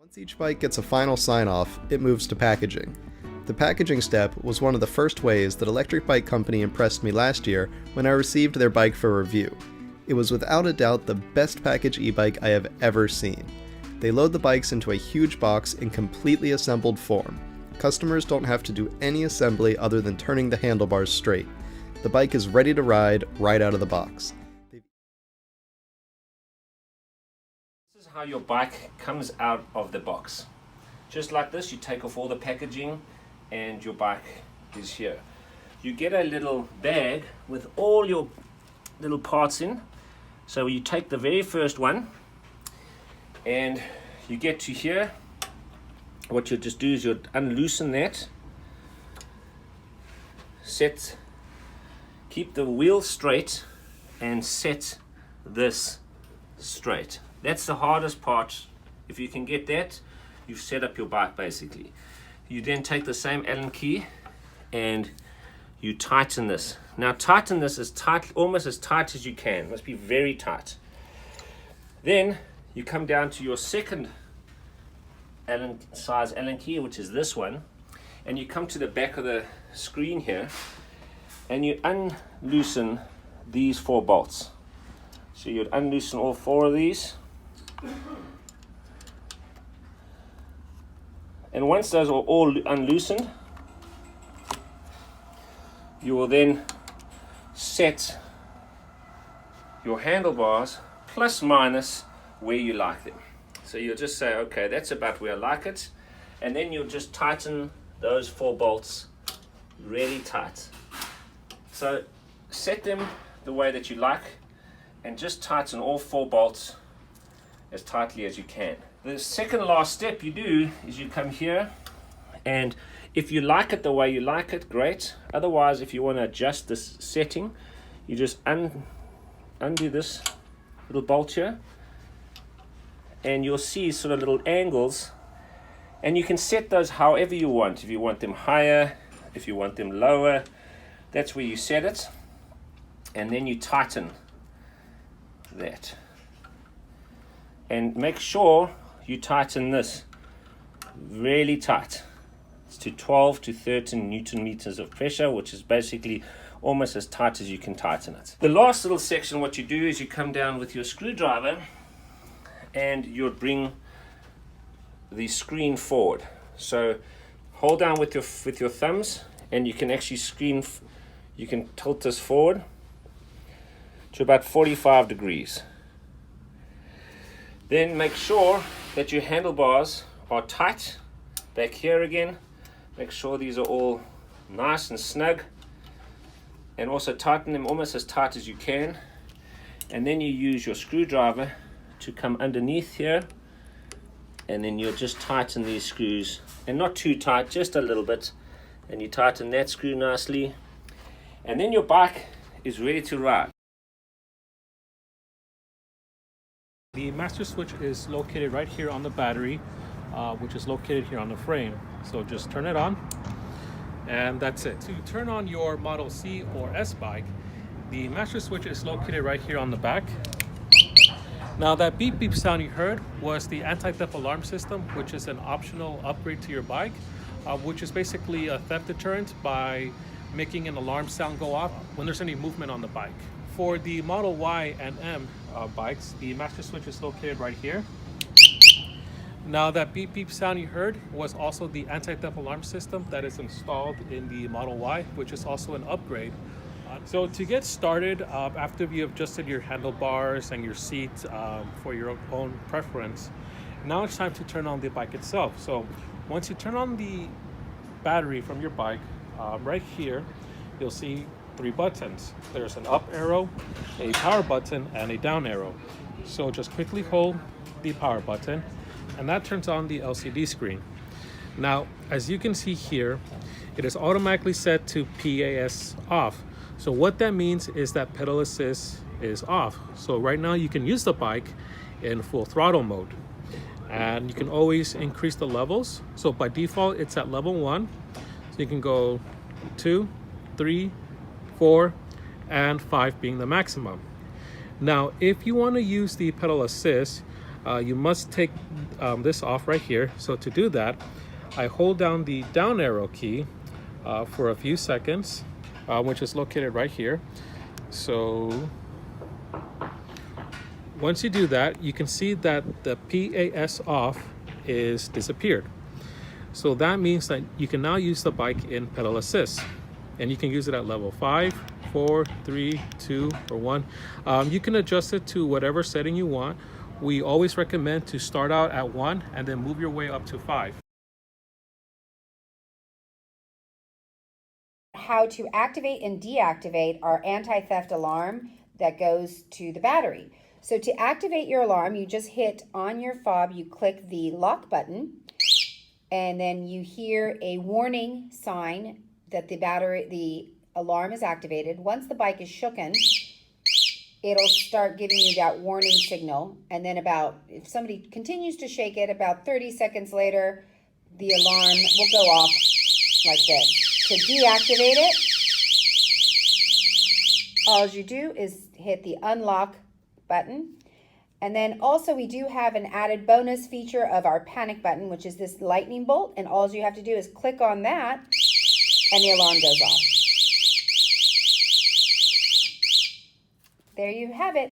Once each bike gets a final sign-off, it moves to packaging. The packaging step was one of the first ways that Electric Bike Company impressed me last year when I received their bike for review. It was without a doubt the best package e-bike I have ever seen. They load the bikes into a huge box in completely assembled form. Customers don't have to do any assembly other than turning the handlebars straight. The bike is ready to ride right out of the box. This is how your bike comes out of the box. Just like this, you take off all the packaging and your bike is here. You get a little bag with all your little parts in. So you take the very first one and you get to here. What you'll just do is you'll unloosen that, keep the wheel straight and set this straight. That's the hardest part. If you can get that, you've set up your bike basically. You then take the same Allen key and you tighten this. Now tighten this as tight, almost as tight as you can. It must be very tight. Then you come down to your second size Allen key, which is this one, and you come to the back of the screen here and you unloosen these 4 bolts. So you'd unloosen all 4 of these. And once those are all unloosened, you will then set your handlebars plus minus where you like them. So you'll just say, okay, that's about where I like it. And then you'll just tighten those 4 bolts really tight. So set them the way that you like and just tighten all 4 bolts as tightly as you can. The second last step you do is you come here, and if you like it the way you like it, great. Otherwise, if you want to adjust this setting, you just undo this little bolt here, and you'll see sort of little angles, and you can set those however you want. If you want them higher, if you want them lower, that's where you set it, and then you tighten that. And make sure you tighten this really tight. It's to 12 to 13 Newton meters of pressure, which is basically almost as tight as you can tighten it. The last little section, what you do is you come down with your screwdriver and you'll bring the screen forward. So hold down with your thumbs and you can actually you can tilt this forward to about 45 degrees. Then make sure that your handlebars are tight. Back here again, make sure these are all nice and snug, and also tighten them almost as tight as you can. And then you use your screwdriver to come underneath here, and then you'll just tighten these screws, and not too tight, just a little bit, and you tighten that screw nicely, and then your bike is ready to ride. The master switch is located right here on the battery, which is located here on the frame. So just turn it on, and that's it. To turn on your Model C or S bike, the master switch is located right here on the back. Now that beep beep sound you heard was the anti-theft alarm system, which is an optional upgrade to your bike, which is basically a theft deterrent by making an alarm sound go off when there's any movement on the bike. For the Model Y and M bikes, the master switch is located right here. Now that beep beep sound you heard was also the anti-theft alarm system that is installed in the Model Y, which is also an upgrade. So to get started, after you have adjusted your handlebars and your seat for your own preference, now it's time to turn on the bike itself. So once you turn on the battery from your bike, right here, you'll see 3 buttons. There's an up arrow, a power button, and a down arrow. So just quickly hold the power button, and that turns on the LCD screen. Now, as you can see here, it is automatically set to PAS off. So what that means is that pedal assist is off. So right now you can use the bike in full throttle mode, and you can always increase the levels. So by default, it's at level 1. So you can go 2, 3, 4, and 5 being the maximum. Now, if you want to use the pedal assist, you must take this off right here. So to do that, I hold down the down arrow key for a few seconds, which is located right here. So once you do that, you can see that the PAS off is disappeared. So that means that you can now use the bike in pedal assist, and you can use it at level 5, 4, 3, 2, or 1. You can adjust it to whatever setting you want. We always recommend to start out at 1 and then move your way up to 5. How to activate and deactivate our anti-theft alarm that goes to the battery. So to activate your alarm, you just hit on your fob, you click the lock button, and then you hear a warning sign that the alarm is activated. Once the bike is shooken, it'll start giving you that warning signal. And then if somebody continues to shake it, about 30 seconds later, the alarm will go off like this. To deactivate it, all you do is hit the unlock button. And then also we do have an added bonus feature of our panic button, which is this lightning bolt. And all you have to do is click on that and the alarm goes off. There you have it.